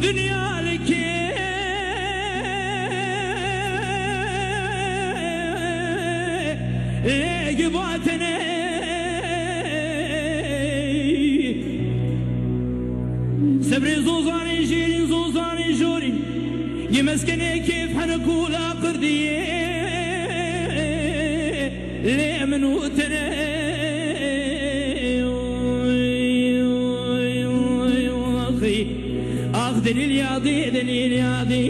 دنيا لك قباتنا سبري زوزاني جيرين زوزاني جورين يمسكني كيف حنقول قردي ليه من وتنا دليل يا ضي دليل يا ضي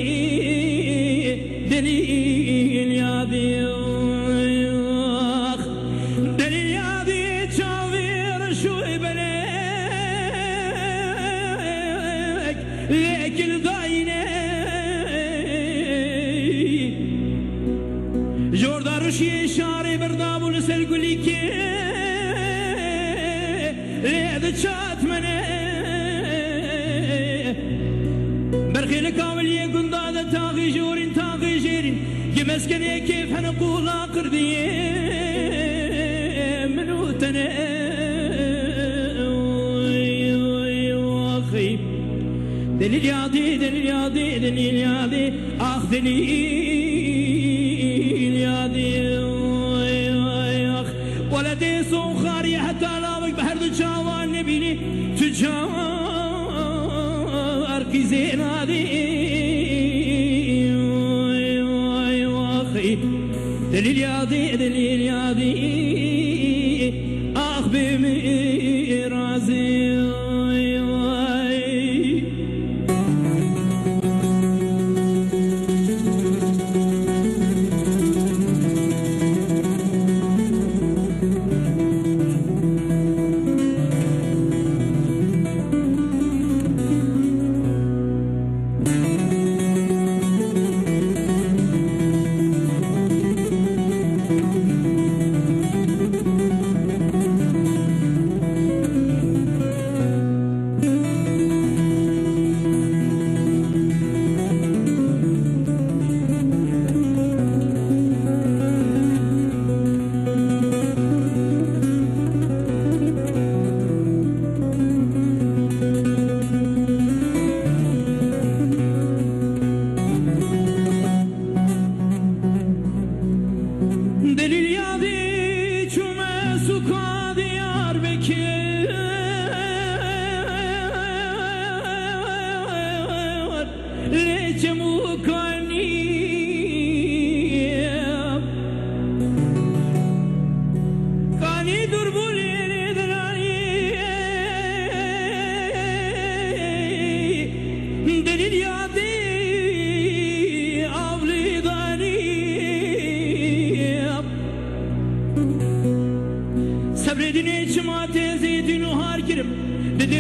دليل يا ضي دليل يا ضي تشاوير شوي بليك ليك الضاينة جوردار وشي شاري برداب ولسل قولي كي ليه تشات مني برخيل كامل يكون ضاد تاغي جورين تاغي جيرين يمسكني كيف حنقول قردي منو تنا اخي دليل يا ضي دليل يا ضي دليل يا ضي اخ دليل يا ضي اخ ولدي صوخاري حتى لاوك بحر تجاوان نبيني تجاوان زين هذه واخي دليل يا ضي دليل يا ضي اخ بميرازي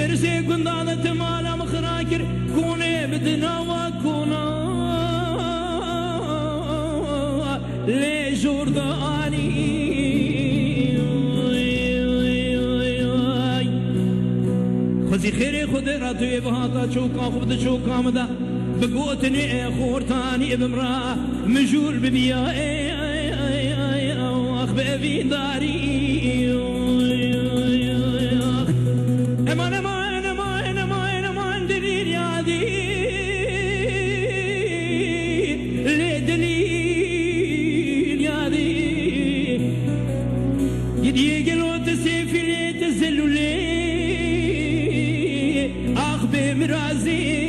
درسي كن ضالت مالا مخراكر كوني بدنا وكونا لي جورداني خزي خيري خدراتو يبهاتا شوكا خبد شوكا مدا بقوتني خورتاني بمرا مجول ببيا اخ بابي داري امان امان امان امان امان دليل يا ضي ليه دليل يا ضي يدي قلوت السيف اللي تزلوا لي اخ بمرازي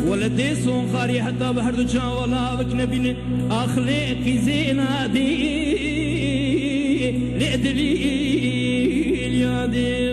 ولدي صون خاري حتى بحر دجا ولا بك نبيني اخلاقي زينة دي دليل يا ضي